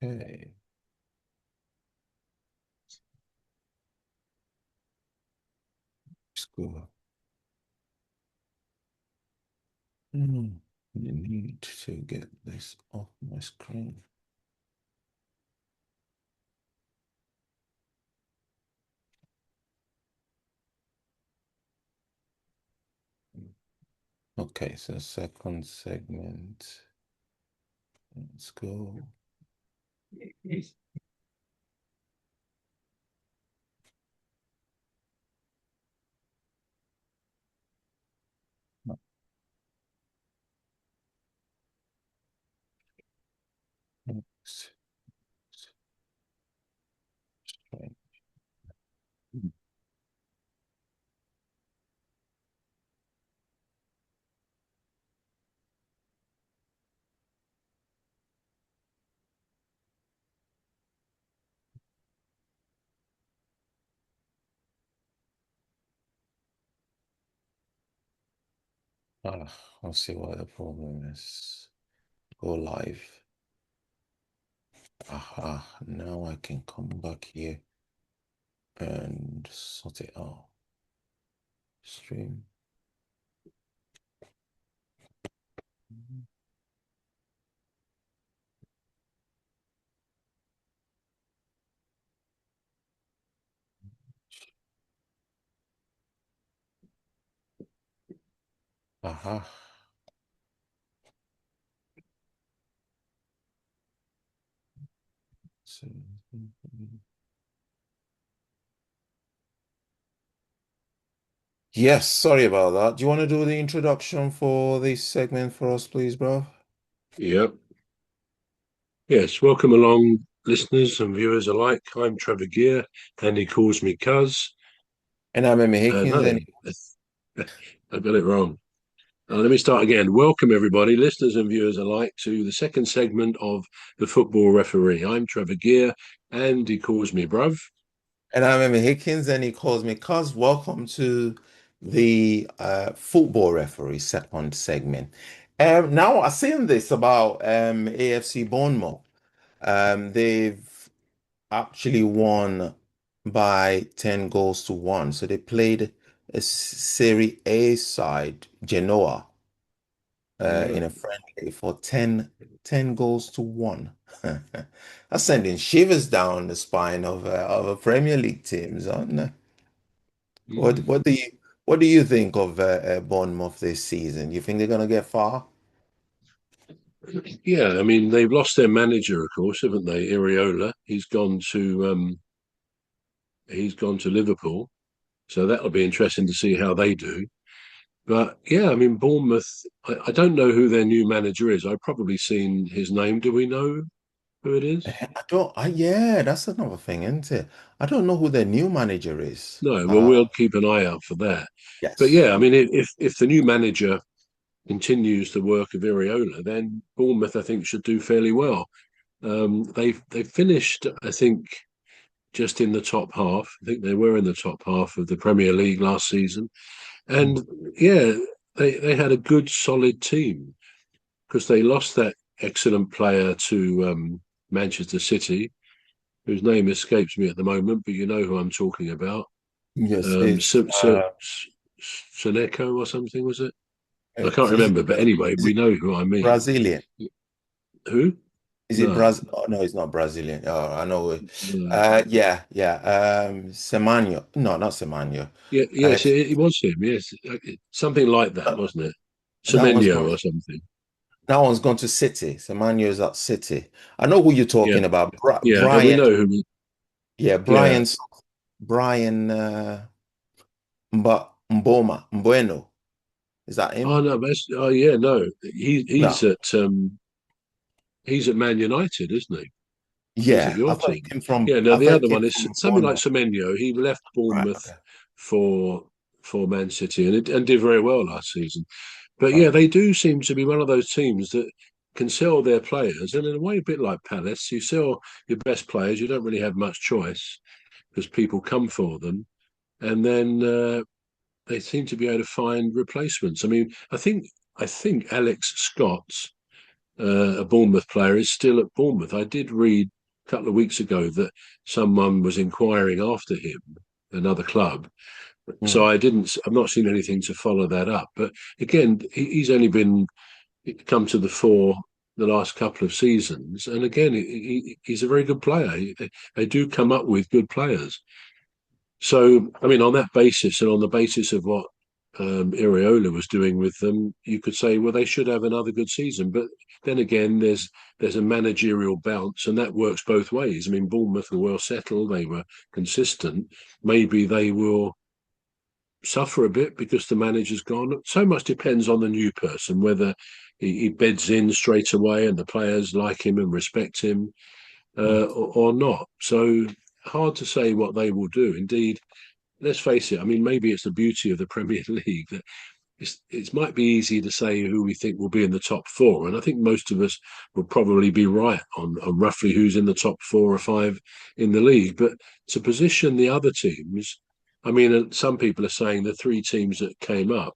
Okay. School. You need to get this off my screen. Okay, so second segment. Let's go. I'll see what the problem is. Go live. Aha, now I can come back here and sort it out. Stream. Aha. So, yes, sorry about that. Do you want to do the introduction for this segment for us, please, bro? Yep. Yes. Welcome along, listeners and viewers alike. I'm Trevor Gear, and he calls me Cuz. And I'm Emmy Hickins, No, and I got it wrong. Let me start again. Welcome, everybody, listeners and viewers alike, to the second segment of The Football Referee. I'm Trevor Gear, and he calls me Bruv. I'm Emmy Hickins, and he calls me Cuz. Welcome to the football referee second segment. Now, I've seen this about AFC Bournemouth. They've actually won by 10 goals to one. So they played a Serie A side, Genoa, in Right. a friendly for ten goals to one. That's sending shivers down the spine of a Premier League teams, aren't they? What Mm. what do you what do you think of Bournemouth this season? You think they're gonna get far? Yeah, I mean, they've lost their manager, of course, haven't they? Iriola. He's gone to Liverpool. So that'll be interesting to see how they do. But yeah, I mean, Bournemouth, I don't know who their new manager is. I've probably seen his name. Do we know who it is? I don't. Yeah, that's another thing, isn't it? I don't know who their new manager is. No, well, we'll keep an eye out for that. But Yes. yeah, I mean, if the new manager continues the work of Iriola, then Bournemouth, I think, should do fairly well. They finished, I think, just in the top half. I think they were in the top half of the Premier League last season, and yeah, they had a good, solid team because they lost that excellent player to Manchester City, whose name escapes me at the moment, but you know who I'm talking about. Yes, Um, it's Seneko or something, was it? I can't is remember, but anyway, is we it know who I mean. Brazilian? Who? Is it No. Brazil? Oh, no, it's not Brazilian. Oh, I know it. No. Yeah, yeah. Semanyo. No, not Semanyo. Yeah, Uh, yes, it was him. Yes, something like that, wasn't it? that one's Semenyo gone. or something. That one's gone to City. Semanyo's at City. I know who you're Yeah, talking about. yeah, and we Brian. know who. Yeah, Yeah. Brian Mboma Mbueno. Is that Oh him? no, oh yeah, no. He No. he's at Man United, isn't he? He's at Yeah, I your thought he team. came from. Yeah, no, I the thought other he came one is from something like Bournemouth. Semenyo. He left Right. Bournemouth Okay. for Man City and did very well last season. But yeah, Right. they do seem to be one of those teams that can sell their players, and in a way, a bit like Palace, you sell your best players. You don't really have much choice because people come for them, and then they seem to be able to find replacements. I mean, I think Alex Scott a Bournemouth player is still at Bournemouth. I did read a couple of weeks ago that someone was inquiring after him, another club. So Mm, I didn't. I've not seen anything to follow that up. But again, he's only been come to the fore the last couple of seasons, and again, he's a very good player. They do come up with good players. So, I mean, on that basis, and on the basis of what Iriola was doing with them, you could say, well, they should have another good season. But then again, there's a managerial bounce, and that works both ways. I mean, Bournemouth were well settled; they were consistent. Maybe they will suffer a bit because the manager's gone. So much depends on the new person, whether he beds in straight away and the players like him and respect him, mm, or not. So hard to say what they will do. Indeed, let's face it. I mean, maybe it's the beauty of the Premier League that it might be easy to say who we think will be in the top four, and I think most of us will probably be right on roughly who's in the top 4 or 5 in the league. But to position the other teams, I mean, some people are saying the 3 teams that came up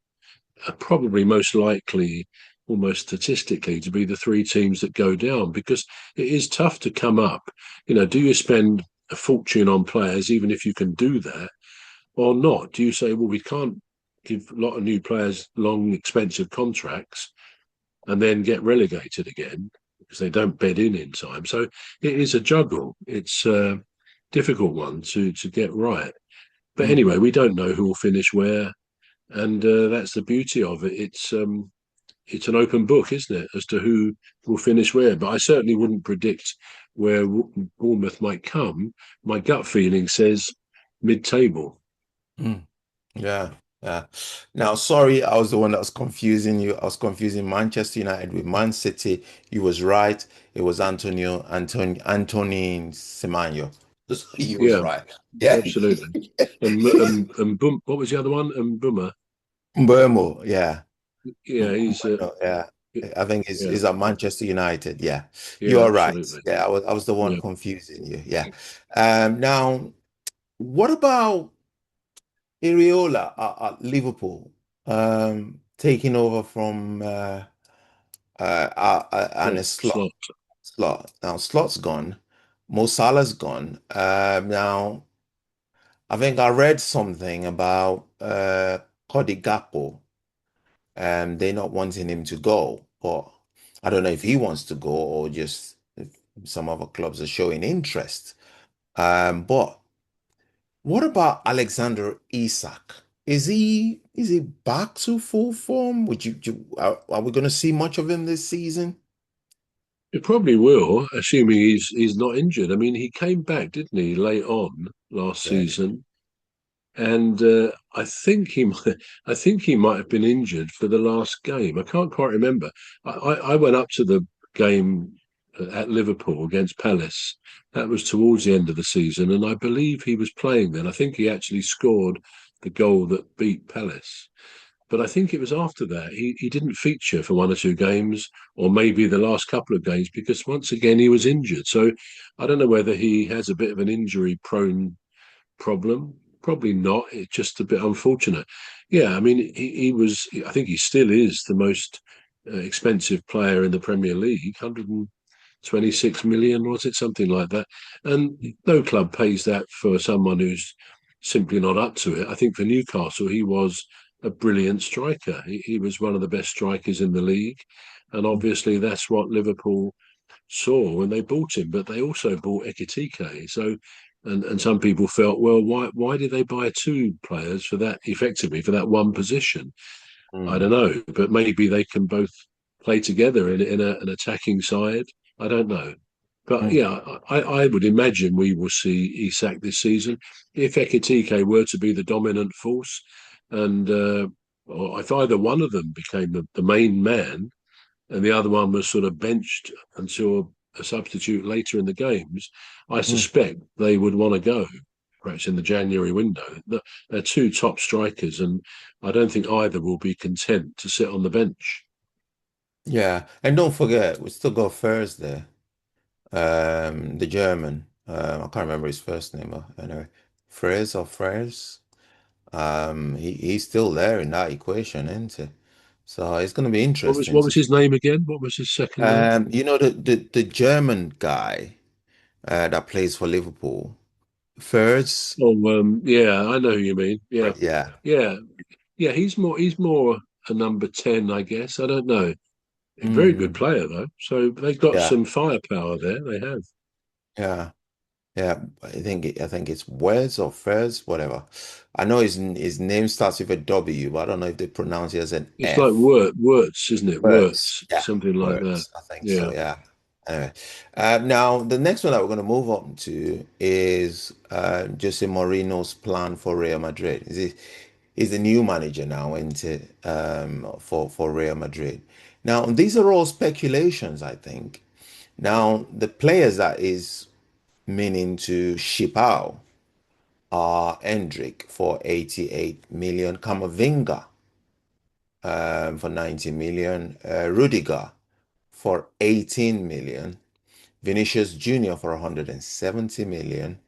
are probably most likely, almost statistically, to be the 3 teams that go down because it is tough to come up. Do you spend a fortune on players, even if you can do that? Or not? Do you say, well, we can't give a lot of new players long, expensive contracts and then get relegated again because they don't bed in time? So it is a juggle. It's a difficult one to get right. But mm. anyway, we don't know who will finish where, and that's the beauty of it. It's an open book, isn't it, as to who will finish where? But I certainly wouldn't predict where Bournemouth might come. My gut feeling says mid-table. Mm. Yeah, yeah. Now, sorry, I was the one that was confusing you. I was confusing Manchester United with Man City. You was right. It was Anthony Semanyo. He was Yeah, right. Yeah. absolutely. And Boom, what was the other one? And Boomer. Burmo, yeah. Yeah, he's Mbeumo, yeah. I think yeah, he's at Manchester United. Yeah. You yeah, are right. absolutely. Yeah, I was the one Yeah, confusing you. Yeah. Now, what about Iriola at Liverpool, taking over from and a slot. slot. Slot. Now Slot's gone. Mo Salah's gone. Now I think I read something about Cody Gakpo, they're not wanting him to go, but I don't know if he wants to go or just if some other clubs are showing interest. But what about Alexander Isak? Is he back to full form? Are we going to see much of him this season? It probably will, assuming he's not injured. I mean, he came back, didn't he, late on last Yeah. season, and I think he might have been injured for the last game. I can't quite remember. I went up to the game at Liverpool against Palace. That was towards the end of the season, and I believe he was playing then. I think he actually scored the goal that beat Palace. But I think it was after that he didn't feature for 1 or 2 games, or maybe the last couple of games, because once again he was injured. So I don't know whether he has a bit of an injury prone problem. Probably not. It's just a bit unfortunate. Yeah, I mean, he was. I think he still is the most expensive player in the Premier League. 126 million, was it something like that? And no club pays that for someone who's simply not up to it. I think for Newcastle, he was a brilliant striker. He was one of the best strikers in the league, and obviously that's what Liverpool saw when they bought him, but they also bought Ekitike. So, and some people felt, well, why did they buy 2 players for that effectively for that one position? I Mm, don't know, but maybe they can both play together in an attacking side. I don't know. But mm, yeah, I would imagine we will see Isak this season. If Ekitike were to be the dominant force, and or if either one of them became the main man, and the other one was sort of benched until a substitute later in the games, I mm. suspect they would want to go, perhaps in the January window. They're 2 top strikers, and I don't think either will be content to sit on the bench. Yeah, and don't forget, we still got Thursday. The German. I can't remember his first name, but anyway, Fraser or Frares. He's still there in that equation, isn't he? So it's going to be interesting What to was see. his name again? What was his second name? You know the German guy that plays for Liverpool, Furs. Oh, yeah, I know who you mean. Yeah, Yeah. yeah, yeah. He's more a number 10, I guess. I don't know. Very good Mm, player though. So they've got yeah. some firepower there. They have. Yeah. Yeah, I think it's Wes or Fez, whatever. I know his name starts with a W, but I don't know if they pronounce it as an It's like F. Wirtz, isn't it? Words, Wirtz, yeah, something like that. words. I think so. Yeah. Yeah. Anyway, now the next one that we're going to move on to is Jose Mourinho's plan for Real Madrid. Is the new manager now into for Real Madrid. Now these are all speculations, I think. Now the players that is meaning to ship out are Hendrick for 88 million, Camavinga for 90 million, Rudiger for 18 million, Vinicius Jr. for 170 million,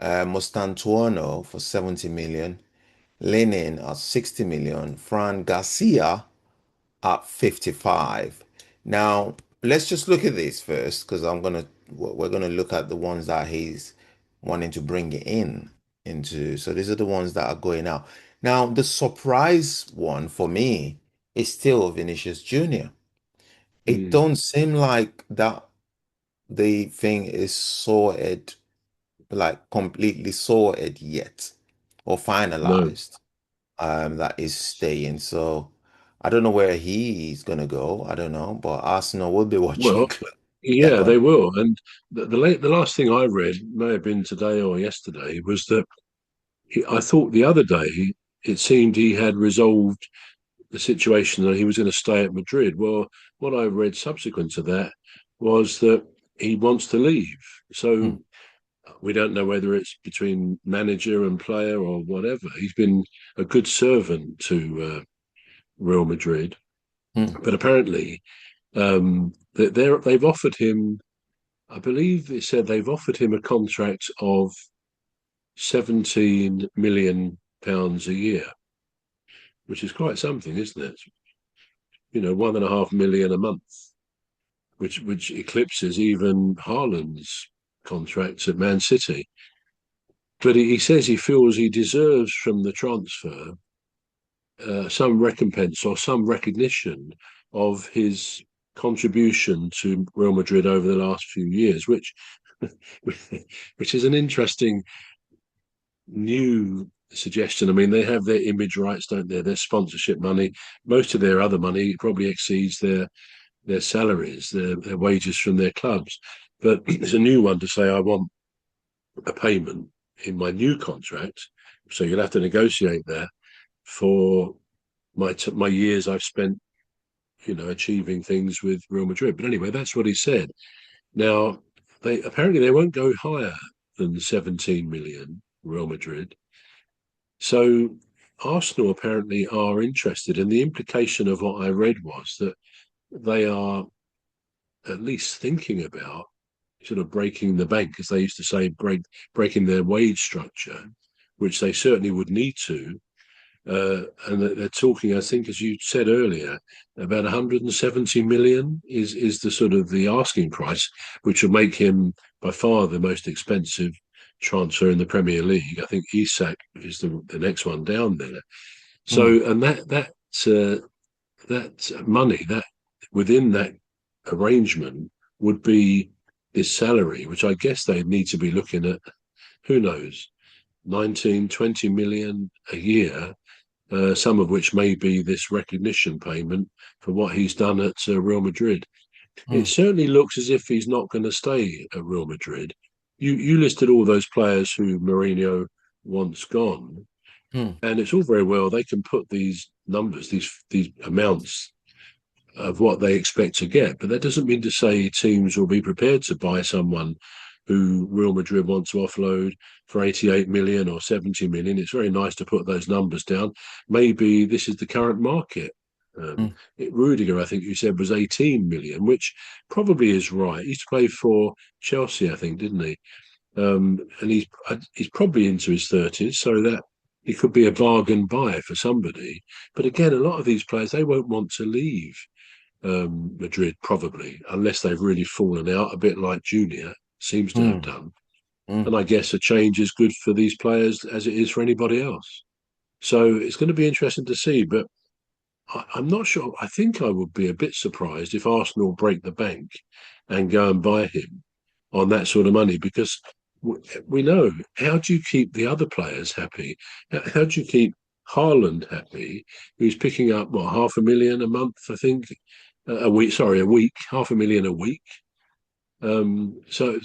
Mostantuono for 70 million, Lenin at 60 million, Fran Garcia at 55. Now, let's just look at this first because we're gonna look at the ones that he's wanting to bring in into. So these are the ones that are going out. Now, the surprise one for me is still Vinicius Jr. It Mm. don't seem like that the thing is sorted, like completely sorted yet or No. finalized. That is staying. So I don't know where he's gonna go. I don't know, but Arsenal will be watching Well, close yeah, they second. will. And the last thing I read, may have been today or yesterday, was that I thought the other day it seemed he had resolved the situation that he was going to stay at Madrid. Well, what I read subsequent to that was that he wants to leave. Hmm, So we don't know whether it's between manager and player or whatever. He's been a good servant to Real Madrid, hmm, but apparently they've offered him. I believe it said they've offered him a contract of 17 million pounds a year, which is quite something, isn't it? 1.5 million a month, which eclipses even Haaland's contracts at Man City. But he says he feels he deserves from the transfer some recompense or some recognition of his contribution to Real Madrid over the last few years, which is an interesting new suggestion. I mean, they have their image rights, don't they? Their sponsorship money. Most of their other money probably exceeds their salaries, their wages from their clubs. But it's a new one to say, I want a payment in my new contract. So you'll have to negotiate that for my years I've spent, achieving things with Real Madrid. But anyway, that's what he said. Now, they won't go higher than 17 million, Real Madrid. So Arsenal apparently are interested, and the implication of what I read was that they are at least thinking about sort of breaking the bank, as they used to say, breaking their wage structure, which they certainly would need to. And they're talking, I think, as you said earlier, about 170 million is the sort of the asking price, which will make him by far the most expensive transfer in the Premier League. I think Isak is the next one down there. hmm, So, and that money that within that arrangement would be his salary, which I guess they need to be looking at. Who knows, 19, 20 million a year, some of which may be this recognition payment for what he's done at Real Madrid. hmm, It certainly looks as if he's not going to stay at Real Madrid. You listed all those players who Mourinho wants gone, hmm, and it's all very well. They can put these numbers, these amounts of what they expect to get, but that doesn't mean to say teams will be prepared to buy someone who Real Madrid want to offload for 88 million or 70 million. It's very nice to put those numbers down. Maybe this is the current market. hmm, Rudiger, I think you said, was 18 million, which probably is right. He used to play for Chelsea, I think, didn't he? And he's probably into his 30s, so that he could be a bargain buy for somebody. But again, a lot of these players, they won't want to leave Madrid probably unless they've really fallen out, a bit like Junior seems to have Mm, done. And mm. I guess a change is good for these players as it is for anybody else. So it's going to be interesting to see. But I'm not sure. I think I would be a bit surprised if Arsenal break the bank and go and buy him on that sort of money because we know how do you keep the other players happy? How do you keep Haaland happy, who's picking up what 500,000 a month, I think, a week. Sorry, a week, 500,000 a week. So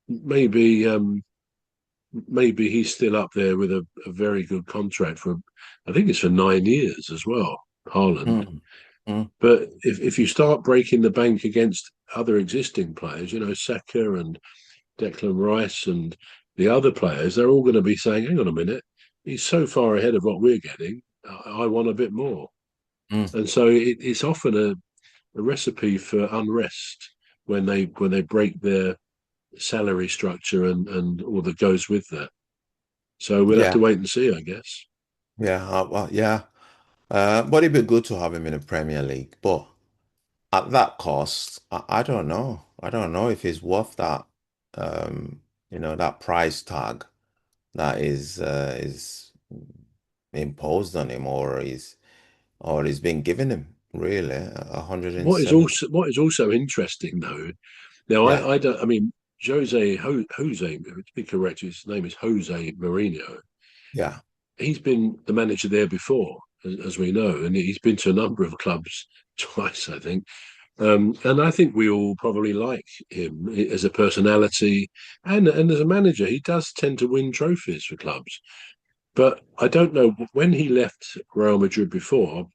maybe maybe he's still up there with a very good contract for, I think it's for 9 years as well, Haaland. Mm, mm, But if you start breaking the bank against other existing players, Saka and Declan Rice and the other players, they're all going to be saying, hang on a minute, he's so far ahead of what we're getting. I want a bit more. mm. And so it's often a recipe for unrest when they break their salary structure and all that goes with that. So we'll have to Yeah, wait and see, I guess. yeah, well, yeah. But it'd be good to have him in the Premier League. But at that cost, I don't know. I don't know if it's worth that. That price tag that is imposed on him, or is being given him. Really, 170. What is also interesting though. Now Yeah, I don't. I mean, Jose, to be correct, his name is Jose Mourinho. yeah. He's been the manager there before, as we know, and he's been to a number of clubs twice, I think. And I think we all probably like him as a personality and as a manager. He does tend to win trophies for clubs. But I don't know when he left Real Madrid before.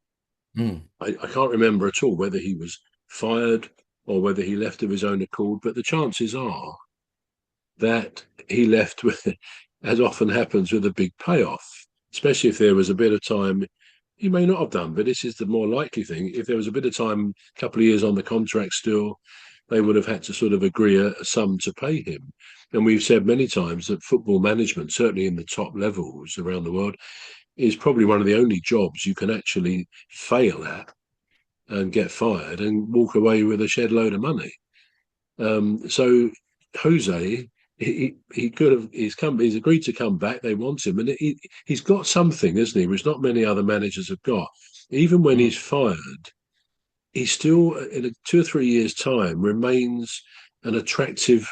Mm, I can't remember at all whether he was fired or whether he left of his own accord. But the chances are that he left with, as often happens, with a big payoff, especially if there was a bit of time. He may not have done, but this is the more likely thing. If there was a bit of time, a couple of years on the contract still, they would have had to sort of agree a sum to pay him. And we've said many times that football management, certainly in the top levels around the world, is probably one of the only jobs you can actually fail at and get fired and walk away with a shed load of money. So Jose, he could have he's agreed to come back. They want him, and he's got something, isn't he, which not many other managers have got. Even when mm, he's fired, he still, in 2 or 3 years' time, remains an attractive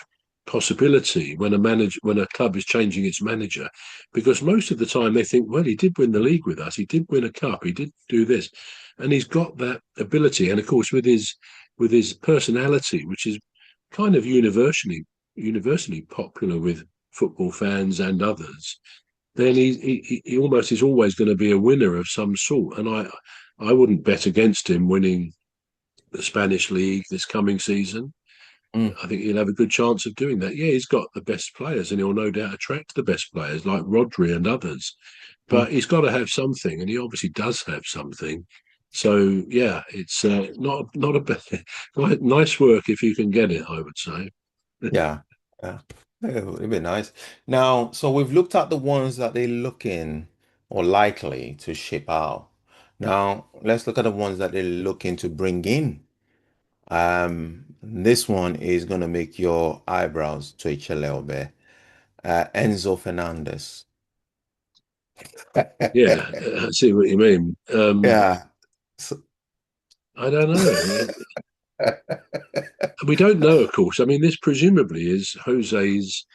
possibility when a club is changing its manager, because most of the time they think, well, he did win the league with us, he did win a cup, he did do this, and he's got that ability, and of course with his personality, which is kind of universally popular with football fans and others, then he almost is always going to be a winner of some sort. And I wouldn't bet against him winning the Spanish league this coming season. mm, I think he'll have a good chance of doing that. Yeah, he's got the best players, and he'll no doubt attract the best players like Rodri and others. mm. But he's got to have something, and he obviously does have something. So yeah, it's not a bad, nice work if you can get it. I would say. Yeah, yeah. It'd be nice. Now, so we've looked at the ones that they're looking or likely to ship out. Now, let's look at the ones that they're looking to bring in. This one is going to make your eyebrows twitch a little bit. Enzo Fernandez. Yeah, I see what you mean. Yeah. So- I don't know. We don't know, of course. I mean, this presumably is Jose's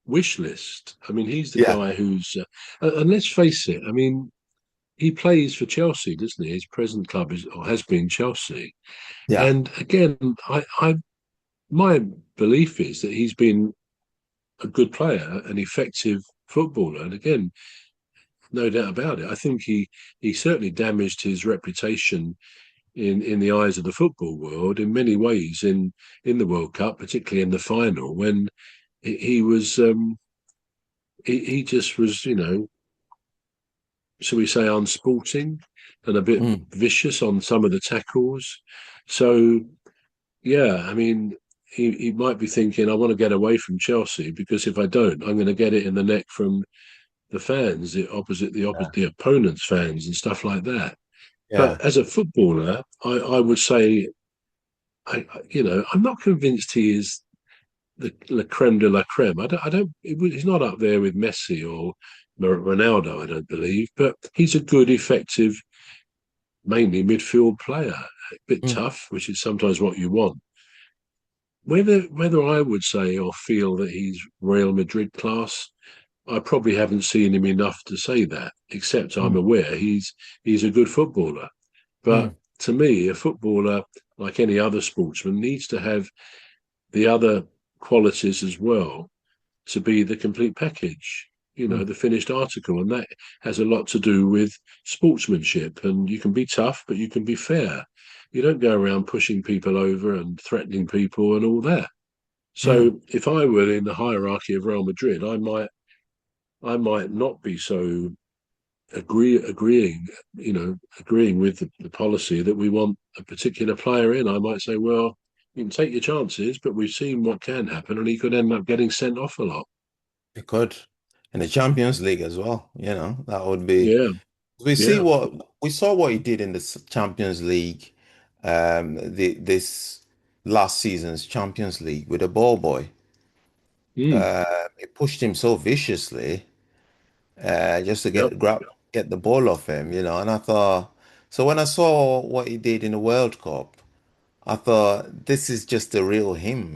wish list. I mean, he's the Yeah, guy and let's face it. I mean, he plays for Chelsea, doesn't he? His present club is or has been Chelsea. yeah. And again, my belief is that he's been a good player, an effective footballer, and again, no doubt about it. I think he certainly damaged his reputation in the eyes of the football world in many ways in the World Cup, particularly in the final when he was he just was shall we say unsporting and a bit Mm, vicious on some of the tackles. So yeah, I mean he might be thinking I want to get away from Chelsea because if I don't, I'm going to get it in the neck from the fans, the opponent's fans and stuff like that. Yeah. But as a footballer, I would say, I'm not convinced he is the la creme de la creme. I don't. He's not up there with Messi or Ronaldo. I don't believe, but he's a good, effective, mainly midfield player. A bit Mm. tough, which is sometimes what you want. Whether I would say or feel that he's Real Madrid class, I probably haven't seen him enough to say that. Except I'm Mm. aware he's a good footballer. But Mm. to me, a footballer, like any other sportsman, needs to have the other qualities as well to be the complete package, Mm. the finished article. And that has a lot to do with sportsmanship. And you can be tough, but you can be fair. You don't go around pushing people over and threatening people and all that. Mm. So if I were in the hierarchy of Real Madrid, I might not be so agreeing with the policy that we want a particular player in. I might say, well, you can take your chances, but we've seen what can happen, and he could end up getting sent off a lot. It could. In the Champions League as well, that would be. Yeah, yeah. We saw what he did in the Champions League, this last season's Champions League with the ball boy. Mm, He pushed him so viciously, just to yep. get the ball off him, and I thought, so when I saw what he did in the World Cup, I thought this is just the real him,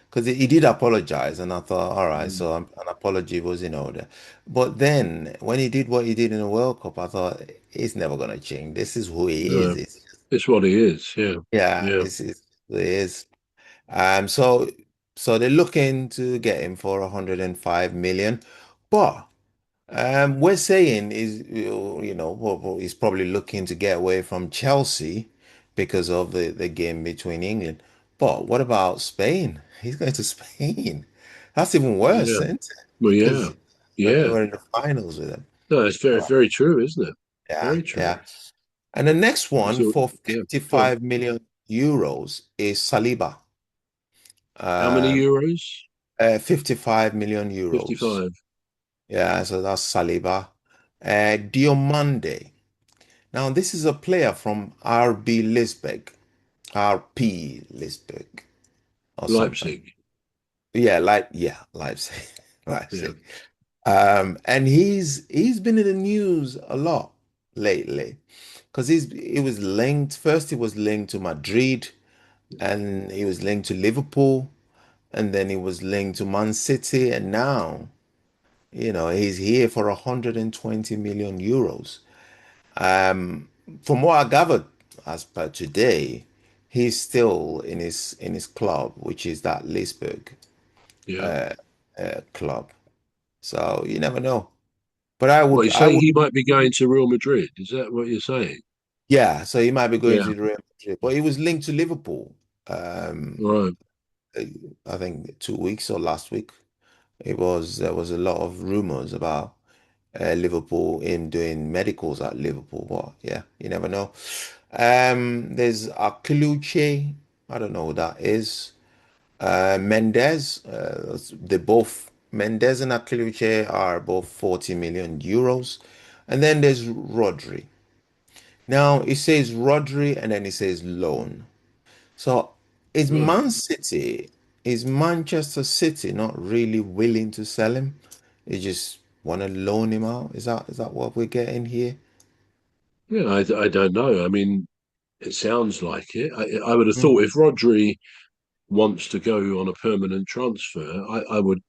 because he did apologize, and I thought, all right, Mm, so an apology was in order. But then when he did what he did in the World Cup, I thought he's never gonna change. This is who he is. no, it's what he is. Yeah, Yeah, yeah, this is who he is. So they're looking to get him for 105 million, but. We're saying is, he's probably looking to get away from Chelsea because of the game between England. But what about Spain? He's going to Spain. That's even worse, yeah. isn't it? Well, yeah, Because yeah. we're in the finals with them. No, it's very, very true, isn't it? Yeah, Very true. yeah. And the next one So, for yeah, go on. 55 million euros is Saliba. How many Um, euros? 55 million euros. 55. Yeah, so that's Saliba. Diomande. Now, this is a player from RB Lisbech, RP Lisbech, or something. Leipzig. Yeah, Leipzig, Yeah, Leipzig. And he's been in the news a lot lately because he was linked. First, he was linked to Madrid, and he was linked to Liverpool, and then he was linked to Man City, and now, he's here for 120 million euros. Um, from what I gathered, as per today, he's still in his club, which is that Leesburg yeah. club. So you never know. But Well, you're I saying would, he might be going to Real Madrid. Is that what you're saying? yeah. So he might be going Yeah, to the Real Madrid, but he was linked to Liverpool. Um, right. I think 2 weeks or last week. There was a lot of rumors about Liverpool, him doing medicals at Liverpool. But yeah, you never know. There's Akluche. I don't know who that is. Mendes. They both Mendes and Akluche are both 40 million euros. And then there's Rodri. Now it says Rodri and then it says loan. So is Right. Man City, is Manchester City not really willing to sell him? They just want to loan him out. Is that what we're getting here? Yeah, I don't know. I mean, it sounds like it. I would have Mm, thought if Rodri wants to go on a permanent transfer, I would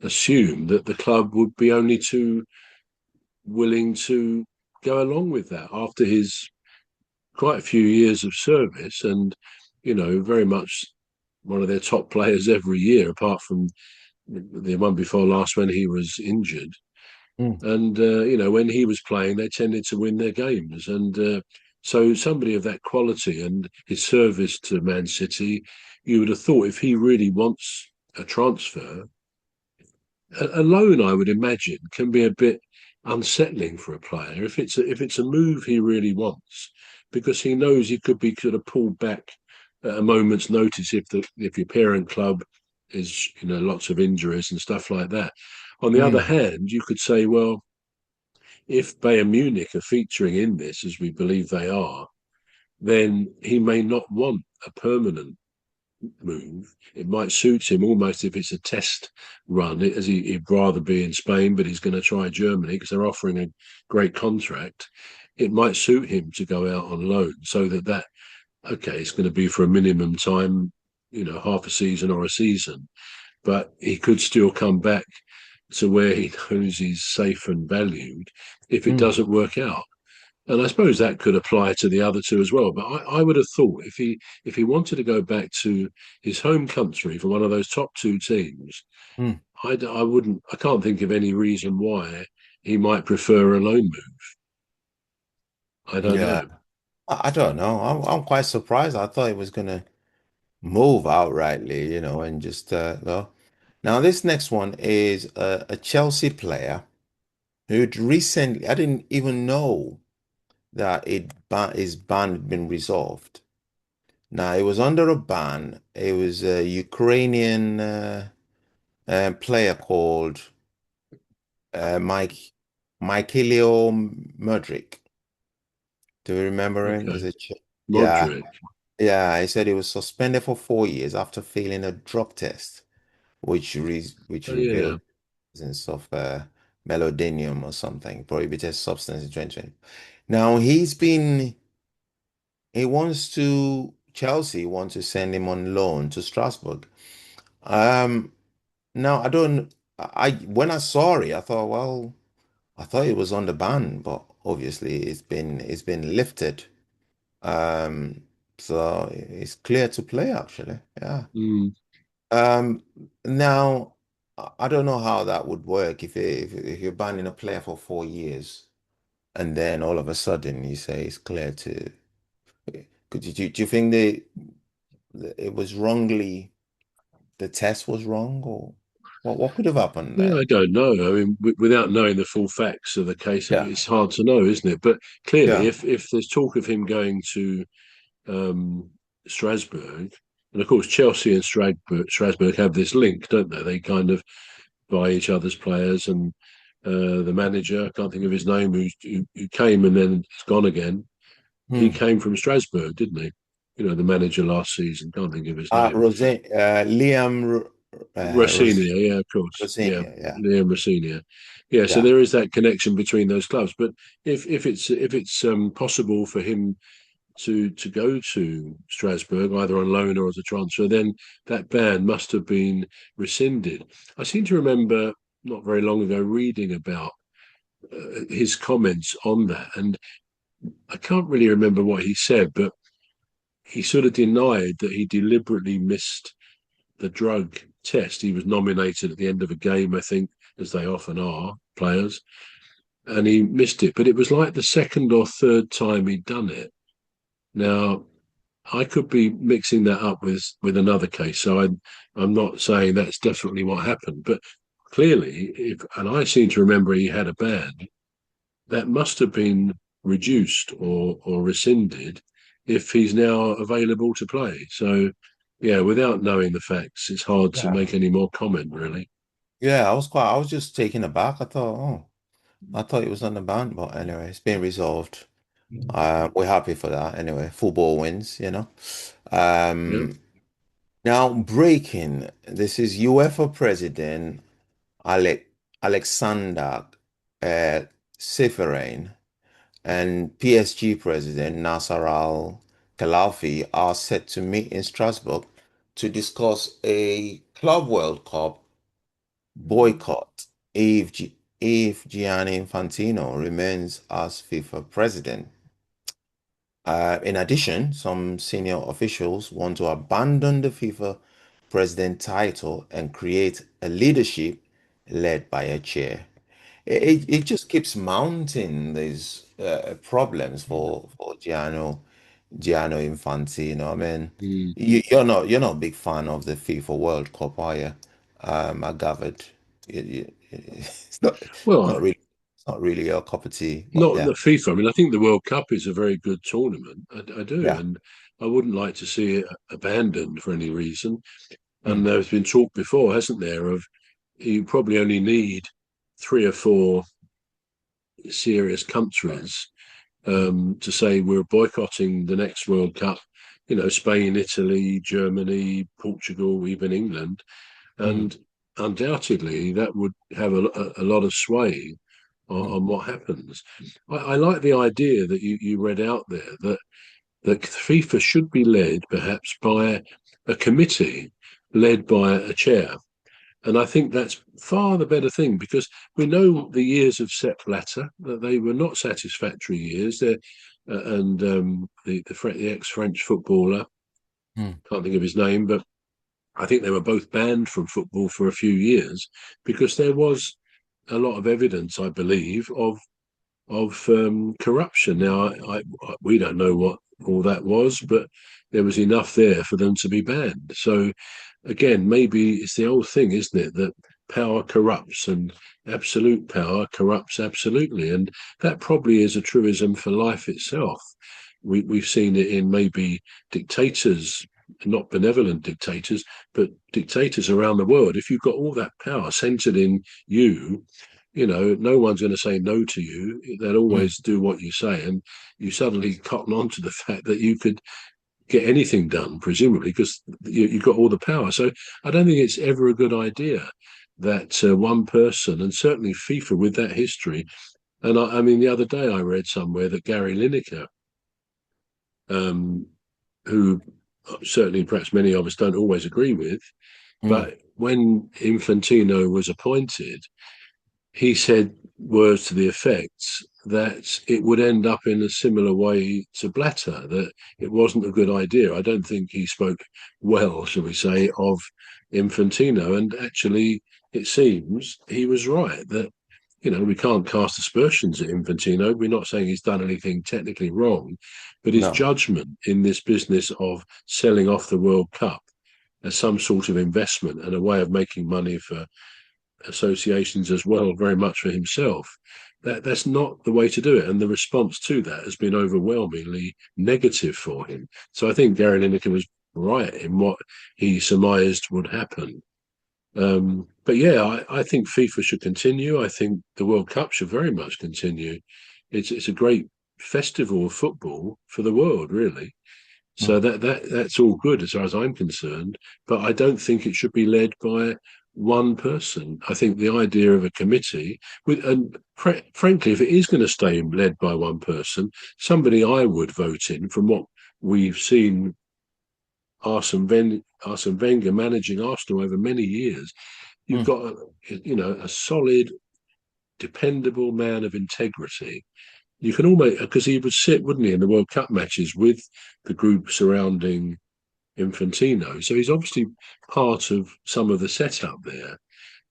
assume that the club would be only too willing to go along with that after his quite a few years of service and, very much one of their top players every year, apart from the one before last when he was injured. mm, And when he was playing, they tended to win their games. And so, somebody of that quality and his service to Man City, you would have thought if he really wants a transfer, a loan, I would imagine, can be a bit unsettling for a player if it's a move he really wants, because he knows he could be sort of pulled back at a moment's notice if your parent club is lots of injuries and stuff like that. On the other Mm, hand, you could say, well, if Bayern Munich are featuring in this, as we believe they are, then he may not want a permanent move. It might suit him almost if it's a test run, as he'd rather be in Spain, but he's going to try Germany because they're offering a great contract. It might suit him to go out on loan so that okay, it's going to be for a minimum time, half a season or a season, but he could still come back to where he knows he's safe and valued if it mm, doesn't work out. And I suppose that could apply to the other two as well. But I would have thought if he wanted to go back to his home country for one of those top two teams, mm. I wouldn't. I can't think of any reason why he might prefer a loan move. I don't Yeah, know. I don't know. I'm quite surprised. I thought he was gonna move outrightly, and just go. Now this next one is a Chelsea player who'd recently, I didn't even know that his ban had been resolved. Now it was under a ban. It was a Ukrainian player called Mikhailo Mudryk. Do you remember him? Okay, Yeah, Modric. yeah. He said he was suspended for 4 years after failing a drug test, which Oh yeah. revealed presence of melodinium or something, prohibited substance in 2020. Now Chelsea wants to send him on loan to Strasbourg. Um, Now I don't. When I saw it, I thought, well, I thought it was on the ban, but obviously it's been lifted. Um, so it's clear to play actually. Yeah. Mm. Um, Now I don't know how that would work if you're banning a player for 4 years and then all of a sudden you say it's clear to. Do you think it was wrongly the test was wrong or what could have happened Yeah, there? I don't know. I mean, without knowing the full facts of the case, Yeah. it's hard to know, isn't it? But clearly, Yeah. if there's talk of him going to um, Strasbourg, and of course Chelsea and Strasbourg have this link, don't they? They kind of buy each other's players, and the manager, I can't think of his name, who came and then it's gone again. He Hmm. came from Strasbourg, didn't he? The manager last season, can't think of his name. Liam Rossinia, yeah, of course, yeah, Rosenia, yeah, Liam Rossinia, yeah. So yeah. there is that connection between those clubs. But if it's possible for him to go to Strasbourg either on loan or as a transfer, then that ban must have been rescinded. I seem to remember not very long ago reading about his comments on that, and I can't really remember what he said, but he sort of denied that he deliberately missed the drug test. He was nominated at the end of a game, I think, as they often are, players, and he missed it. But it was like the second or third time he'd done it. Now, I could be mixing that up with another case, so I'm not saying that's definitely what happened, but clearly, and I seem to remember he had a ban that must have been reduced or rescinded if he's now available to play. So, yeah, without knowing the facts, it's hard to Yeah. make any more comment, really. Yeah, I was just taken aback. I thought it was on the ban, but anyway, it's been resolved. We're happy for that. Anyway, football wins. Yeah. Um, Now breaking. This is UEFA President Alec Alexander uh, Seferin and PSG President Nasser Al-Khelaifi are set to meet in Strasbourg to discuss a Club World Cup boycott if Gianni Infantino remains as FIFA president. In addition, some senior officials want to abandon the FIFA president title and create a leadership led by a chair. It just keeps mounting these problems for Gianno Infantino. I mean, Mm. you're not a big fan of the FIFA World Cup, are you? I gathered Well, it's not really your cup of tea, but not yeah, the FIFA. I mean, I think the World Cup is a very good tournament. I do, yeah. and I wouldn't like to see it abandoned for any reason. And Mm, there's been talk before, hasn't there, of you probably only need three or four serious countries mm, to say we're boycotting the next World Cup. You know, Spain, Italy, Germany, Portugal, even England, mm, and undoubtedly that would have a lot of sway mm, on what happens. I like the idea that you read out there that FIFA should be led perhaps by a committee led by a chair. And I think that's far the better thing because we know the years of Sepp Blatter, that they were not satisfactory years. And the ex-French footballer, mm. can't think of his name, but I think they were both banned from football for a few years because there was a lot of evidence, I believe, of corruption. Now, we don't know what all that was, but there was enough there for them to be banned. So, again, maybe it's the old thing, isn't it, that power corrupts and absolute power corrupts absolutely. And that probably is a truism for life itself. We've seen it in maybe dictators, not benevolent dictators, but dictators around the world. If you've got all that power centered in you, you know, no one's going to say no to you. They'll Mm. always do what you say. And you suddenly cotton on to the fact that you could get anything done, presumably, because you've got all the power. So I don't think it's ever a good idea that one person, and certainly FIFA with that history. And I mean, the other day I read somewhere that Gary Lineker, um, who certainly perhaps many of us don't always agree with, Mm. but when Infantino was appointed, he said words to the effect that it would end up in a similar way to Blatter, that it wasn't a good idea. I don't think he spoke well, shall we say, of Infantino. And actually, it seems he was right that, you know, we can't cast aspersions at Infantino. We're not saying he's done anything technically wrong, but his No. judgment in this business of selling off the World Cup as some sort of investment and a way of making money for associations as well, very much for himself. That's not the way to do it, and the response to that has been overwhelmingly negative for him. So I think Gary Lineker was right in what he surmised would happen. But yeah, I think FIFA should continue. I think the World Cup should very much continue. It's a great festival of football for the world, really. So Mm. that's all good as far as I'm concerned. But I don't think it should be led by one person. I think the idea of a committee with and frankly, if it is going to stay led by one person, somebody I would vote in from what we've seen Arsene Wenger managing Arsenal over many years. You've Mm. got a solid, dependable man of integrity. You can almost because he would sit, wouldn't he, in the World Cup matches with the group surrounding Infantino. So he's obviously part of some of the setup there.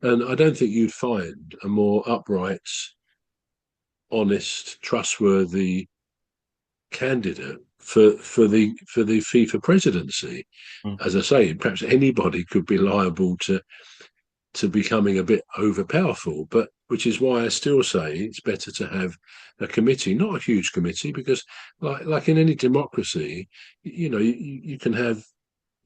And I don't think you'd find a more upright, honest, trustworthy candidate for the FIFA presidency. Mm. As I say, perhaps anybody could be liable to becoming a bit overpowerful, but which is why I still say it's better to have a committee, not a huge committee, because like in any democracy, you can have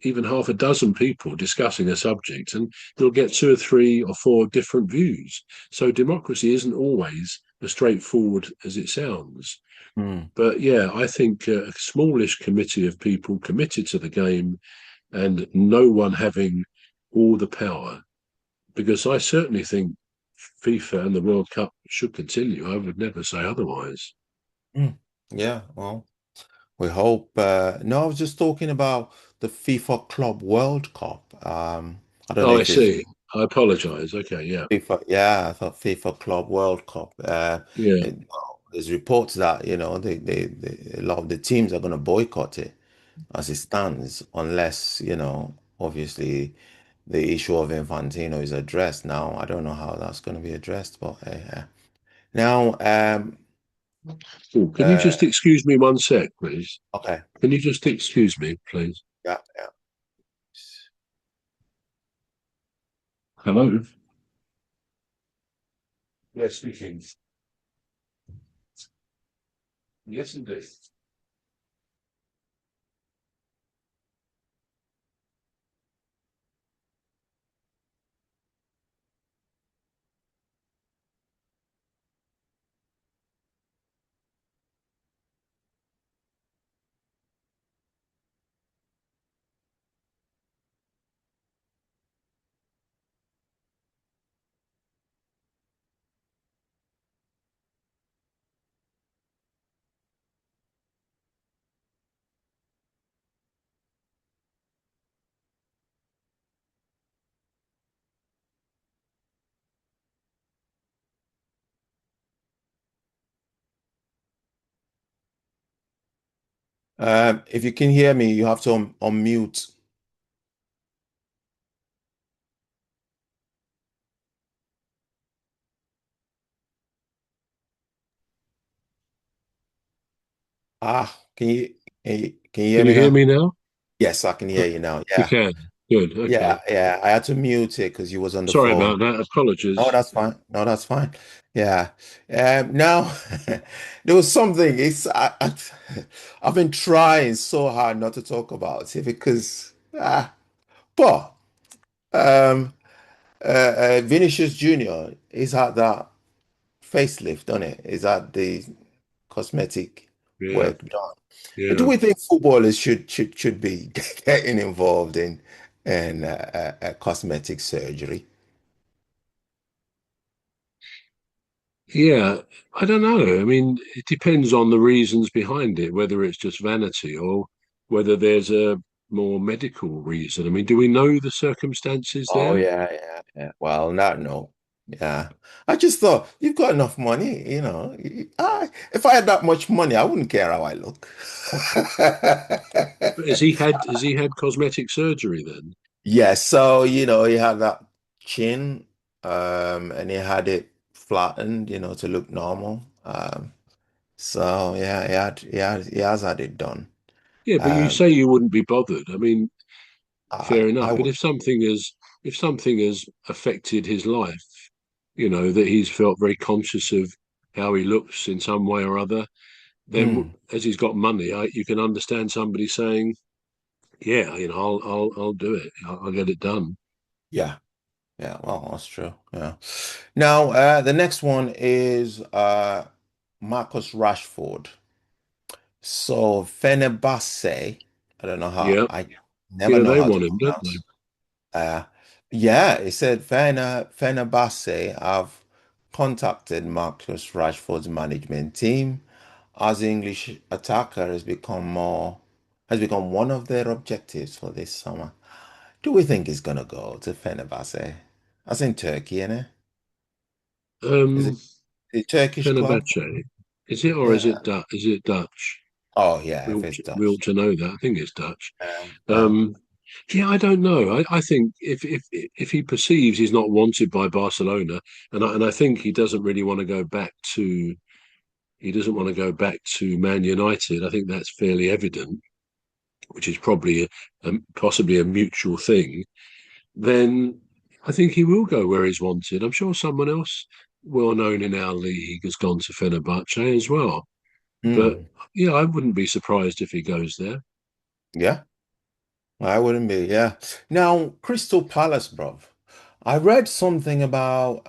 even half a dozen people discussing a subject, and you'll get two or three or four different views. So democracy isn't always as straightforward as it sounds. Mm. But yeah, I think a smallish committee of people committed to the game and no one having all the power, because I certainly think FIFA and the World Cup should continue. I would never say otherwise. Mm. Yeah, well, we hope. No, I was just talking about the FIFA Club World Cup. I don't know Oh, I if it's see. I apologise. Okay, yeah, FIFA. Yeah, I thought FIFA Club World Cup. yeah. Well, there's reports that, a lot of the teams are going to boycott it as it stands, unless, obviously the issue of Infantino is addressed. Now, I don't know how that's going to be addressed, but now, Oh, can you uh, just excuse me one sec, please? okay, Can you just excuse me, please? yeah, yeah. Hello. Yes, speaking. Yes, indeed. If you can hear me, you have to unmute. Can you hear Can you me hear now? me now? Yes, I can hear you now. You Yeah. can. Good. Okay. Yeah. I had to mute it because you was on the Sorry phone. about that. No, Apologies. that's fine. No, that's fine. Yeah. Now there was something. I've been trying so hard not to talk about it because but um Vinicius Junior is had that facelift, on it? Is that the cosmetic Yeah. work done? Do Yeah. we think footballers should be getting involved in cosmetic surgery? Yeah. I don't know. I mean, it depends on the reasons behind it, whether it's just vanity or whether there's a more medical reason. I mean, do we know the circumstances Oh there? yeah. Well, not no. Yeah. I just thought you've got enough money, if I had that much money, I wouldn't care how I look. But has he had cosmetic surgery then? Yeah, so he had that chin, and he had it flattened, to look normal. So yeah, he has had it done. Yeah, but you Um, say you wouldn't be bothered. I mean, I fair I enough. But would. if something has affected his life, that he's felt very conscious of how he looks in some way or other, then Mm, as he's got money, you can understand somebody saying, "Yeah, I'll do it. I'll get it done." yeah, yeah. Well, that's true. Yeah. Now, the next one is Marcus Rashford. So Fenerbahce, I don't know how Yeah, I never know they how to want him, don't they? pronounce. Uh, yeah, it said Fenerbahce have contacted Marcus Rashford's management team as the English attacker has become one of their objectives for this summer. Do we think he's gonna go to Fenerbahce? That's in Turkey, isn't it? Is Um, it a Turkish club? Fenerbahce, is it or is Yeah. it Dutch? Is it Dutch? Oh yeah, if it's We ought Dutch. to know that. I think it's Dutch. Yeah. Um, yeah, I don't know. I think if he perceives he's not wanted by Barcelona, and I think he doesn't really want to go back to he doesn't want to go back to Man United. I think that's fairly evident, which is probably possibly a mutual thing. Then I think he will go where he's wanted. I'm sure someone else well known in our league has gone to Fenerbahce as well. But Mm. yeah, I wouldn't be surprised if he goes there. Yeah. I wouldn't be, yeah. Now, Crystal Palace, bruv. I read something about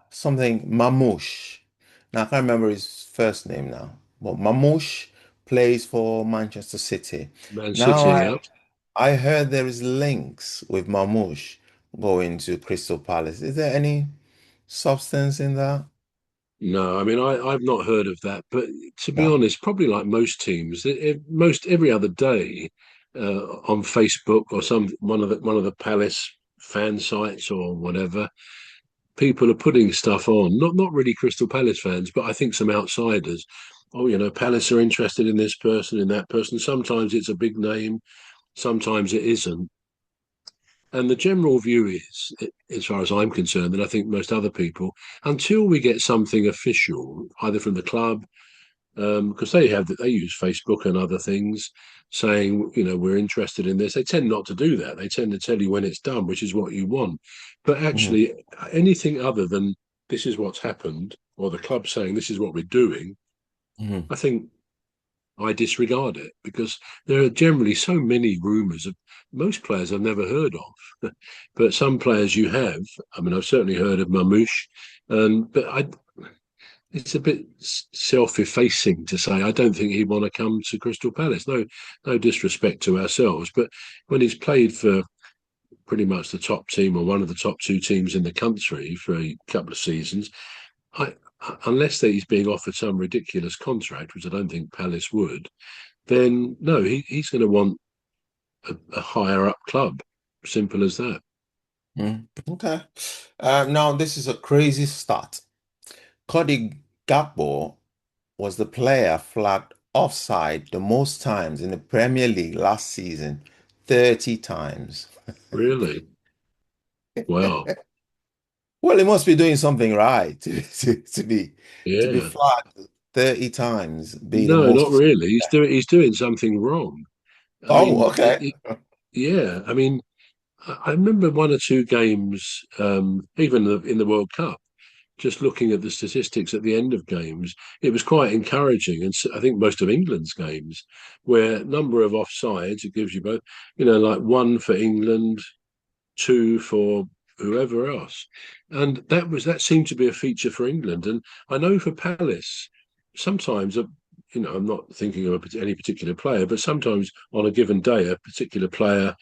something Mamouche. Now I can't remember his first name now, but Mamouche plays for Manchester City. Man Now City, I yeah. I heard there is links with Mamouche going to Crystal Palace. Is there any substance in that? No, I mean I've not heard of that, but to be No. honest, probably like most teams, most every other day on Facebook or some one of the Palace fan sites or whatever, people are putting stuff on. Not really Crystal Palace fans, but I think some outsiders. Oh, Palace are interested in this person, in that person. Sometimes it's a big name, sometimes it isn't. And the general view is, as far as I'm concerned, and I think most other people, until we get something official, either from the club, because they use Facebook and other things, saying we're interested in this. They tend not to do that. They tend to tell you when it's done, which is what you want. But Hmm. actually, anything other than this is what's happened, or the club saying this is what we're doing, Hmm. I think I disregard it because there are generally so many rumours of most players I've never heard of, but some players you have. I mean, I've certainly heard of Mamouche, but it's a bit self-effacing to say I don't think he'd want to come to Crystal Palace. No, no disrespect to ourselves, but when he's played for pretty much the top team or one of the top two teams in the country for a couple of seasons, I, unless that he's being offered some ridiculous contract, which I don't think Palace would, then no, he's going to want a higher up club. Simple as that. Okay. Now this is a crazy stat. Cody Gakpo was the player flagged offside the most times in the Premier League last season, 30 times. Really? Wow. Well, he must be doing something right to be Yeah. flagged 30 times, be the No, not most. really. He's doing something wrong. I Oh, mean, okay. yeah. I mean, I remember one or two games, even in the World Cup. Just looking at the statistics at the end of games, it was quite encouraging. And I think most of England's games, where number of offsides, it gives you both, like one for England, two for whoever else, and that seemed to be a feature for England. And I know for Palace, sometimes I'm not thinking of any particular player, but sometimes on a given day, a particular player,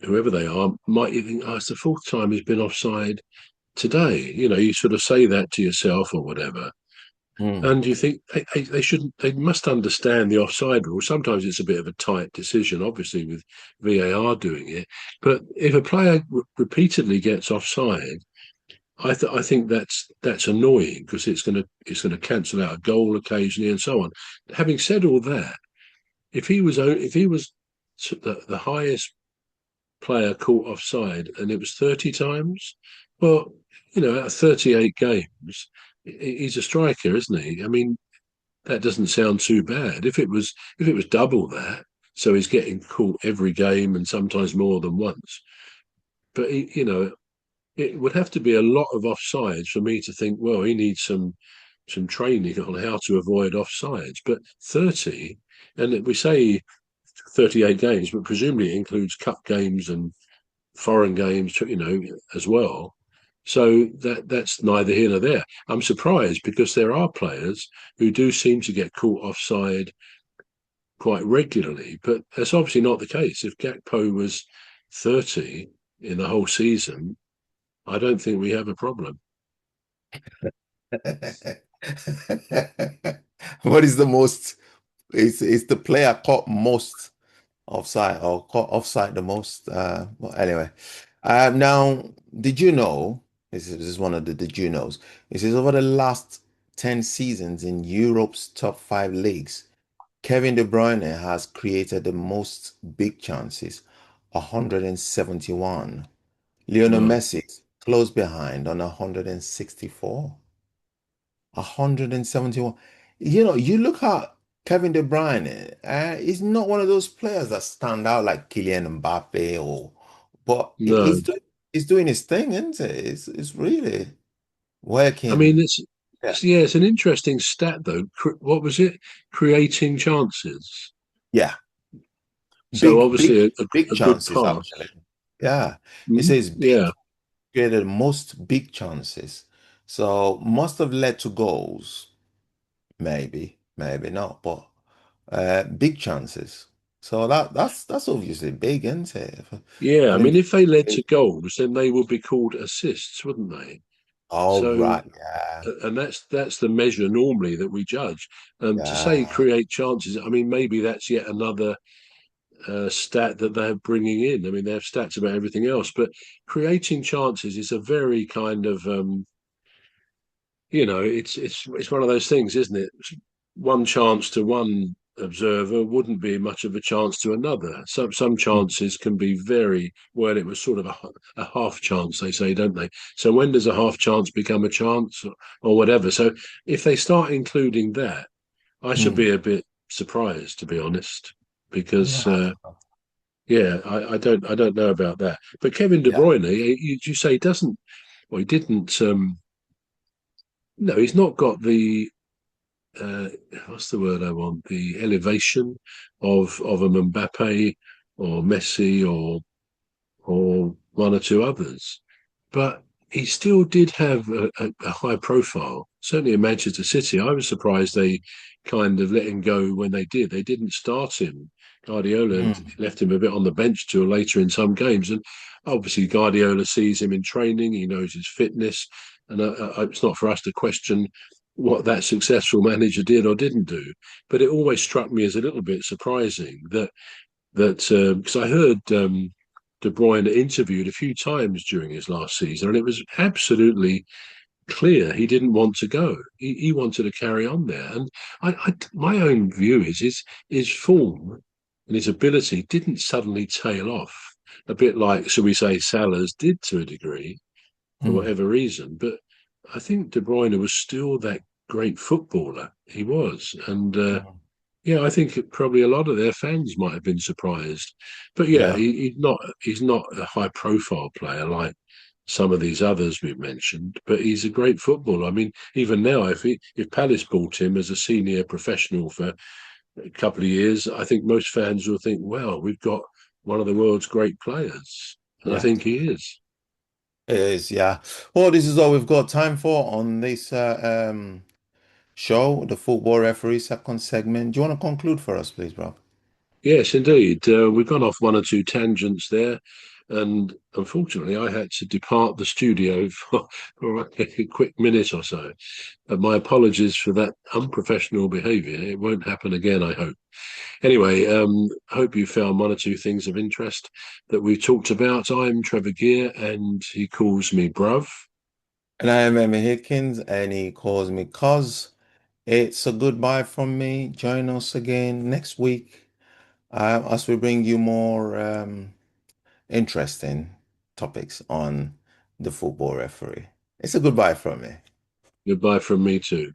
whoever they are, might you think, oh, it's the fourth time he's been offside today. You sort of say that to yourself or whatever. Hmm. And you think they shouldn't, they must understand the offside rule. Sometimes it's a bit of a tight decision, obviously, with VAR doing it. But if a player repeatedly gets offside, I think that's annoying because it's going to cancel out a goal occasionally and so on. Having said all that, if he was the highest player caught offside and it was 30 times, well, out of 38 games, he's a striker, isn't he? I mean, that doesn't sound too bad. If it was double that, so he's getting caught every game and sometimes more than once. But it would have to be a lot of offsides for me to think, well, he needs some training on how to avoid offsides. But 30, and we say 38 games, but presumably it includes cup games and foreign games, as well. So that's neither here nor there. I'm surprised because there are players who do seem to get caught offside quite regularly, but that's obviously not the case. If Gakpo was 30 in the whole season, I don't think we have a problem. What is the most? Is the player caught most offside or caught offside the most? Well, anyway, now did you know? This is one of the did you knows. It says over the last 10 seasons in Europe's top five leagues, Kevin De Bruyne has created the most big chances, 171. Lionel Wow. Messi is close behind on 164. 171. You look at Kevin De Bruyne, he's not one of those players that stand out like Kylian Mbappe but No, he's doing his thing, isn't it? It's really I mean working. Yeah. yeah, it's an interesting stat though. What was it? Creating chances. Yeah. So Big, obviously big a good chances, pass. actually. Yeah. It Mhm. says big, Yeah, created most big chances. So must have led to goals. Maybe not, but big chances. So that's obviously big, isn't it? yeah. I I mean, mean, if they led to goals, then they would be called assists, wouldn't they? oh So, right, yeah, and that's the measure normally that we judge. To say yeah. create chances, I mean, maybe that's yet another stat that they're bringing in. I mean, they have stats about everything else, but creating chances is a very kind of it's one of those things, isn't it? One chance to one observer wouldn't be much of a chance to another. Some chances can be very well. It was sort of a half chance, they say, don't they? So when does a half chance become a chance, or whatever? So if they start including that, I should Hmm. be a bit surprised, to be honest, because Right. yeah, I don't know about that. But Kevin De Yeah. Bruyne, you say doesn't, well, he didn't. No, he's not got the uh, what's the word I want? The elevation of a Mbappe or Messi or one or two others, but he still did have a high profile. Certainly in Manchester City, I was surprised they kind of let him go when they did. They didn't start him. Guardiola Hmm. left him a bit on the bench till later in some games, and obviously Guardiola sees him in training. He knows his fitness, and it's not for us to question what that successful manager did or didn't do. But it always struck me as a little bit surprising that because I heard De Bruyne interviewed a few times during his last season, and it was absolutely clear he didn't want to go. He wanted to carry on there. And my own view is his form and his ability didn't suddenly tail off, a bit like, shall we say, Salah's did to a degree for Mm, whatever reason. But I think De Bruyne was still that great footballer he was. And mm. yeah, I think probably a lot of their fans might have been surprised. But yeah, Yeah, he's not a high profile player like some of these others we've mentioned, but he's a great footballer. I mean, even now, if Palace bought him as a senior professional for a couple of years, I think most fans will think, well, we've got one of the world's great players. And I yeah. think he is. It is, yeah. Well, this is all we've got time for on this show, the football referee second segment. Do you want to conclude for us, please, bro? Yes, indeed. We've gone off one or two tangents there. And unfortunately, I had to depart the studio for a quick minute or so. My apologies for that unprofessional behaviour. It won't happen again, I hope. Anyway, I hope you found one or two things of interest that we talked about. I'm Trevor Gear, and he calls me Bruv. And I am Emmy Hickins, and he calls me Cuz. It's a goodbye from me. Join us again next week as we bring you more interesting topics on the football referee. It's a goodbye from me. Goodbye from me too.